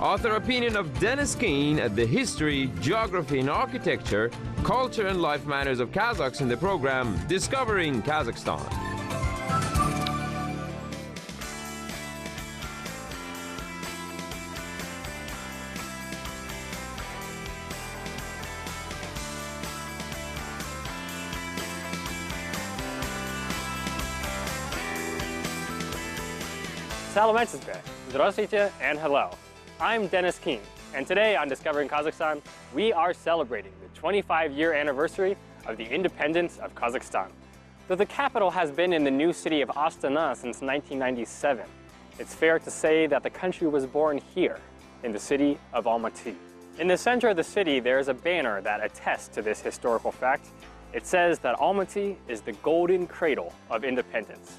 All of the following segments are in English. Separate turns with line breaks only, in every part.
Author opinion of Dennis Keen at the History, Geography and Architecture, Culture and Life Matters of Kazakhs in the program Discovering Kazakhstan.
Здравствуйте and hello. I'm Dennis Keen, and today on Discovering Kazakhstan, we are celebrating the 25-year anniversary of the independence of Kazakhstan. Though the capital has been in the new city of Astana since 1997, it's fair to say that the country was born here, in the city of Almaty. In the center of the city, there is a banner that attests to this historical fact. It says that Almaty is the golden cradle of independence.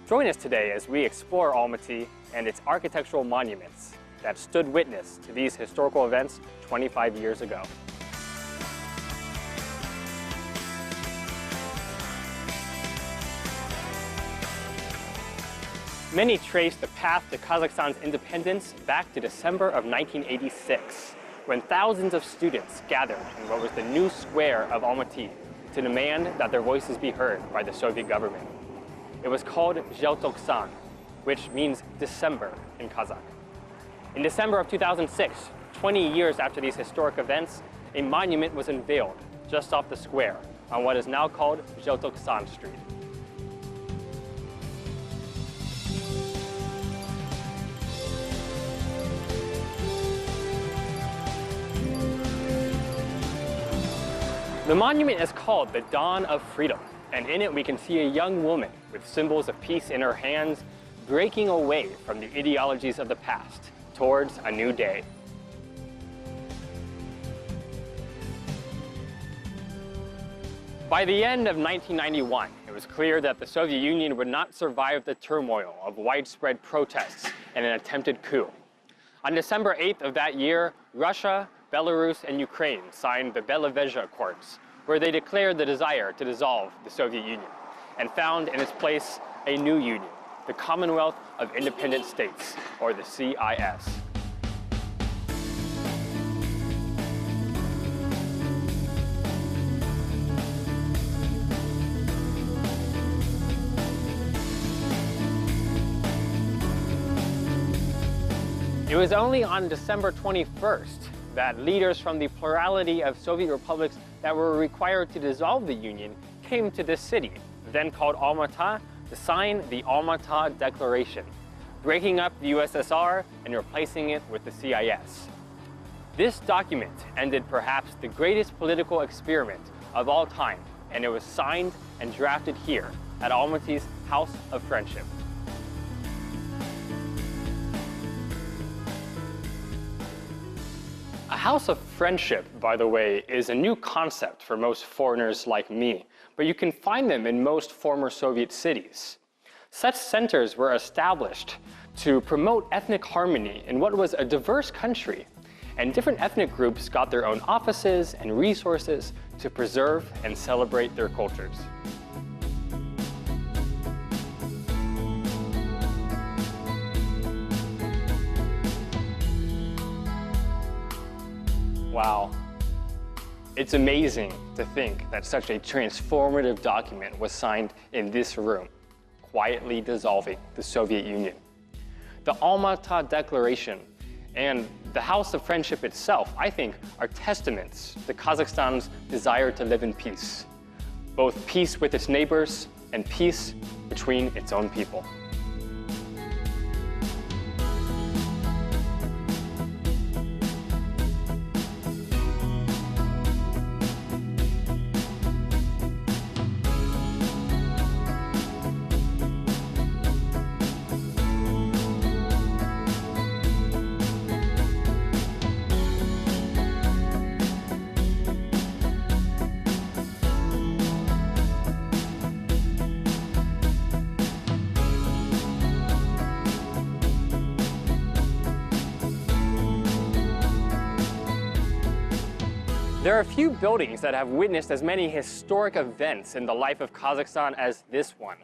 Join us today as we explore Almaty and its architectural monuments that stood witness to these historical events 25 years ago. Many trace the path to Kazakhstan's independence back to December of 1986, when thousands of students gathered in what was the new square of Almaty to demand that their voices be heard by the Soviet government. It was called Желтоқсан, which means December in Kazakh. In December of 2006, 20 years after these historic events, a monument was unveiled just off the square on what is now called Желтоқсан Street. The monument is called the Dawn of Freedom, and in it we can see a young woman with symbols of peace in her hands, breaking away from the ideologies of the past towards a new day. By the end of 1991, it was clear that the Soviet Union would not survive the turmoil of widespread protests and an attempted coup. On December 8th of that year, Russia, Belarus, and Ukraine signed the Belovezha Accords, where they declared the desire to dissolve the Soviet Union and found in its place a new union, the Commonwealth of Independent States, or the CIS. It was only on December 21st that leaders from the plurality of Soviet republics that were required to dissolve the Union came to this city, then called Almaty, to sign the Almaty Declaration, breaking up the USSR and replacing it with the CIS. This document ended perhaps the greatest political experiment of all time, and it was signed and drafted here at Almaty's House of Friendship. A house of friendship, by the way, is a new concept for most foreigners like me, but you can find them in most former Soviet cities. Such centers were established to promote ethnic harmony in what was a diverse country, and different ethnic groups got their own offices and resources to preserve and celebrate their cultures. Wow. It's amazing to think that such a transformative document was signed in this room, quietly dissolving the Soviet Union. The Almaty Declaration and the House of Friendship itself, I think, are testaments to Kazakhstan's desire to live in peace, both peace with its neighbors and peace between its own people. There are few buildings that have witnessed as many historic events in the life of Kazakhstan as this one.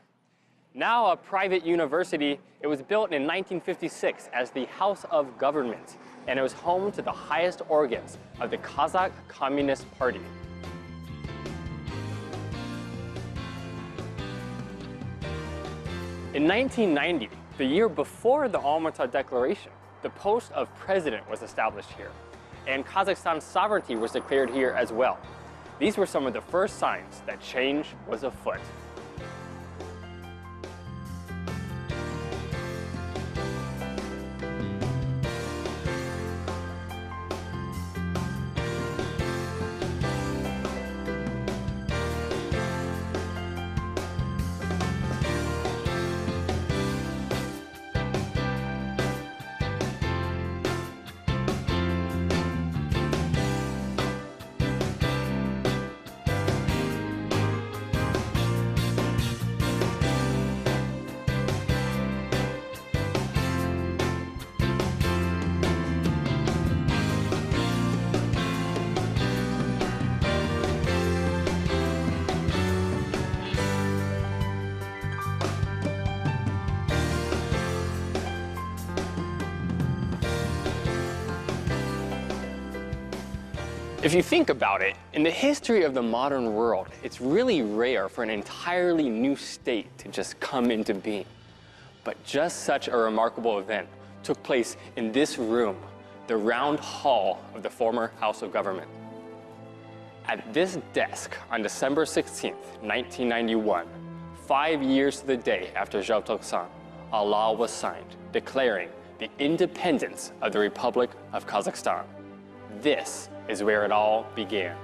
Now a private university, it was built in 1956 as the House of Government, and it was home to the highest organs of the Kazakh Communist Party. In 1990, the year before the Alma-Ata Declaration, the post of president was established here, and Kazakhstan's sovereignty was declared here as well. These were some of the first signs that change was afoot. If you think about it, in the history of the modern world, it's really rare for an entirely new state to just come into being. But just such a remarkable event took place in this room, the round hall of the former House of Government. At this desk on December 16th, 1991, 5 years to the day after Joly, a law was signed declaring the independence of the Republic of Kazakhstan. This is where it all began.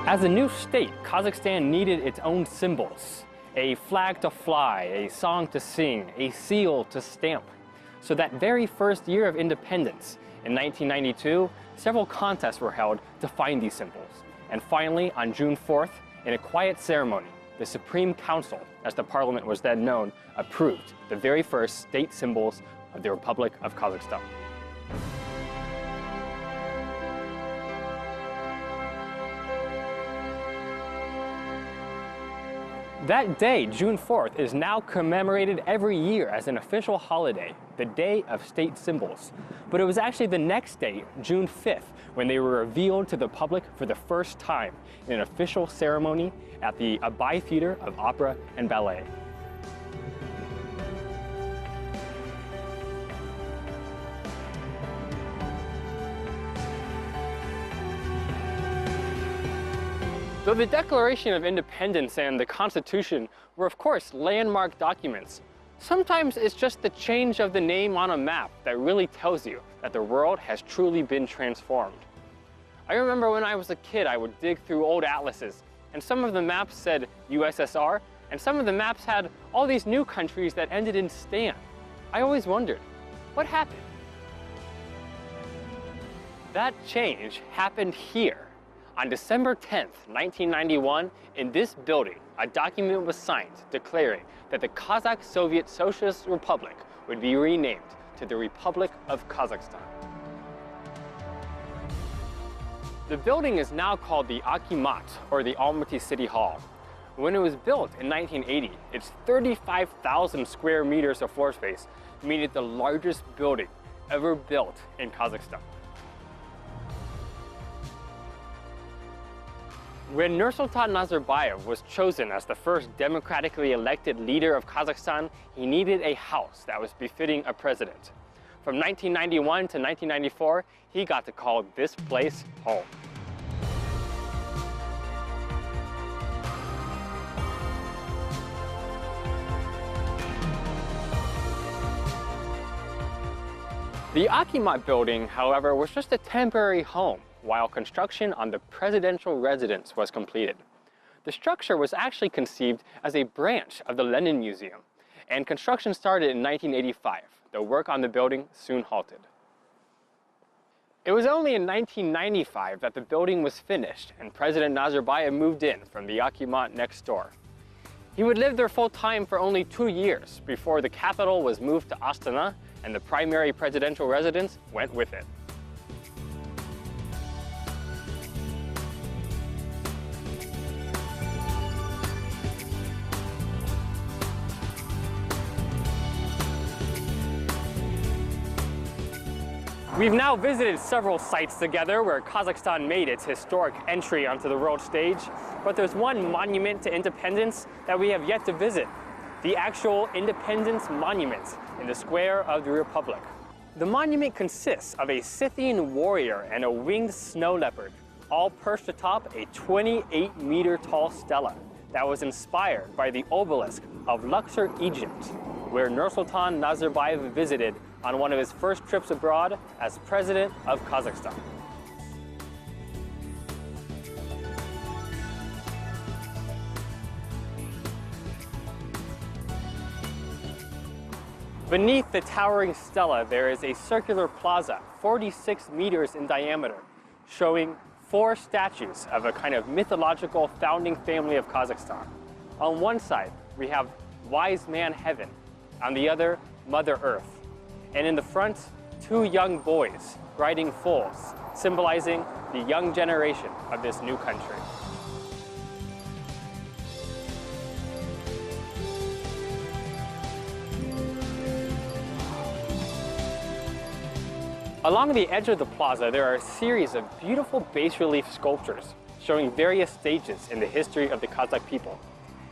As a new state, Kazakhstan needed its own symbols. A flag to fly, a song to sing, a seal to stamp. So that very first year of independence, in 1992, several contests were held to find these symbols. And finally, on June 4th, in a quiet ceremony, the Supreme Council, as the parliament was then known, approved the very first state symbols of the Republic of Kazakhstan. That day, June 4th, is now commemorated every year as an official holiday, the Day of State Symbols. But it was actually the next day, June 5th, when they were revealed to the public for the first time in an official ceremony at the Abai Theater of Opera and Ballet. Though the Declaration of Independence and the Constitution were of course landmark documents, sometimes it's just the change of the name on a map that really tells you that the world has truly been transformed. I remember when I was a kid, I would dig through old atlases, and some of the maps said USSR, and some of the maps had all these new countries that ended in Stan. I always wondered, what happened? That change happened here. On December 10th, 1991, in this building, a document was signed declaring that the Kazakh Soviet Socialist Republic would be renamed to the Republic of Kazakhstan. The building is now called the Akimat, or the Almaty City Hall. When it was built in 1980, its 35,000 square meters of floor space made it the largest building ever built in Kazakhstan. When Nursultan Nazarbayev was chosen as the first democratically elected leader of Kazakhstan, he needed a house that was befitting a president. From 1991 to 1994, he got to call this place home. The Akimat building, however, was just a temporary home while construction on the presidential residence was completed. The structure was actually conceived as a branch of the Lenin Museum, and construction started in 1985, though work on the building soon halted. It was only in 1995 that the building was finished and President Nazarbayev moved in from the Yakimat next door. He would live there full-time for only 2 years before the capital was moved to Astana and the primary presidential residence went with it. We've now visited several sites together where Kazakhstan made its historic entry onto the world stage, but there's one monument to independence that we have yet to visit, the actual Independence Monument in the square of the Republic. The monument consists of a Scythian warrior and a winged snow leopard, all perched atop a 28-meter-tall stela that was inspired by the obelisk of Luxor, Egypt, where Nursultan Nazarbayev visited on one of his first trips abroad as president of Kazakhstan. Beneath the towering stela, there is a circular plaza, 46 meters in diameter, showing 4 statues of a kind of mythological founding family of Kazakhstan. On one side, we have Wise Man Heaven, on the other, Mother Earth. And in the front, 2 young boys riding foals, symbolizing the young generation of this new country. Along the edge of the plaza, there are a series of beautiful bas-relief sculptures showing various stages in the history of the Kazakh people.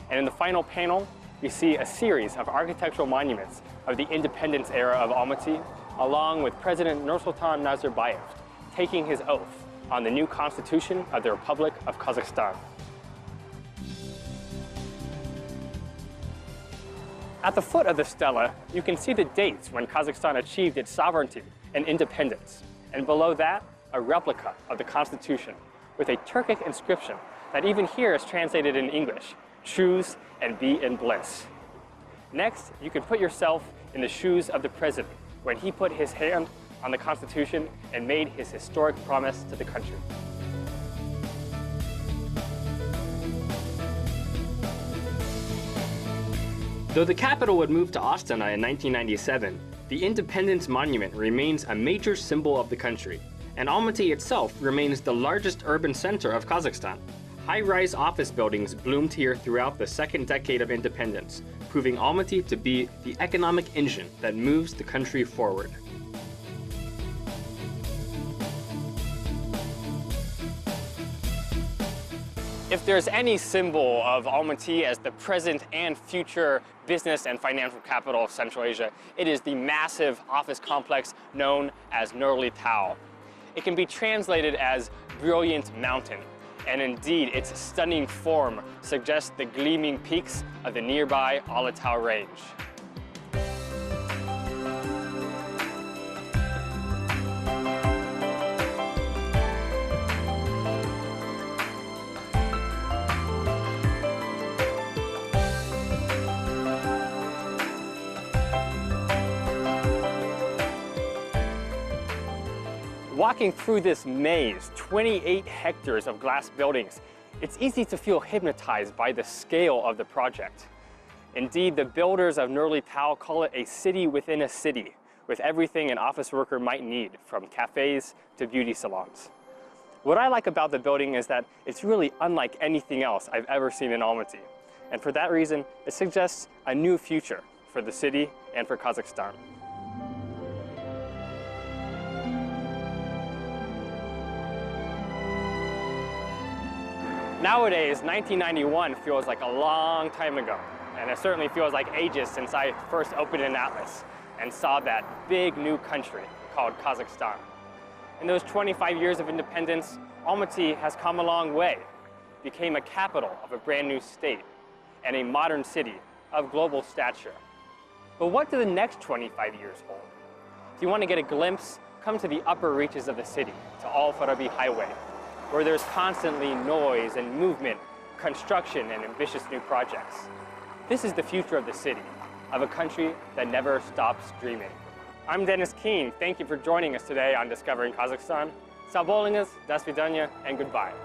And in the final panel, we see a series of architectural monuments of the independence era of Almaty, along with President Nursultan Nazarbayev taking his oath on the new constitution of the Republic of Kazakhstan. At the foot of the stela, you can see the dates when Kazakhstan achieved its sovereignty and independence, and below that, a replica of the constitution with a Turkic inscription that even here is translated in English: choose and be in bliss. Next, you can put yourself in the shoes of the president when he put his hand on the Constitution and made his historic promise to the country. Though the capital would move to Astana in 1997, the Independence Monument remains a major symbol of the country, and Almaty itself remains the largest urban center of Kazakhstan. High-rise office buildings bloomed here throughout the second decade of independence, proving Almaty to be the economic engine that moves the country forward. If there's any symbol of Almaty as the present and future business and financial capital of Central Asia, it is the massive office complex known as Joly. It can be translated as brilliant mountain. And indeed, its stunning form suggests the gleaming peaks of the nearby Alatau range. Walking through this maze, 28 hectares of glass buildings, it's easy to feel hypnotized by the scale of the project. Indeed, the builders of Joly call it a city within a city, with everything an office worker might need, from cafes to beauty salons. What I like about the building is that it's really unlike anything else I've ever seen in Almaty. And for that reason, it suggests a new future for the city and for Kazakhstan. Nowadays, 1991 feels like a long time ago, and it certainly feels like ages since I first opened an atlas and saw that big new country called Kazakhstan. In those 25 years of independence, Almaty has come a long way, became a capital of a brand new state, and a modern city of global stature. But what do the next 25 years hold? If you want to get a glimpse, come to the upper reaches of the city, to Al Farabi Highway, where there's constantly noise and movement, construction, and ambitious new projects. This is the future of the city, of a country that never stops dreaming. I'm Dennis Keene. Thank you for joining us today on Discovering Kazakhstan. Sağ olunuz, до свидания, and goodbye.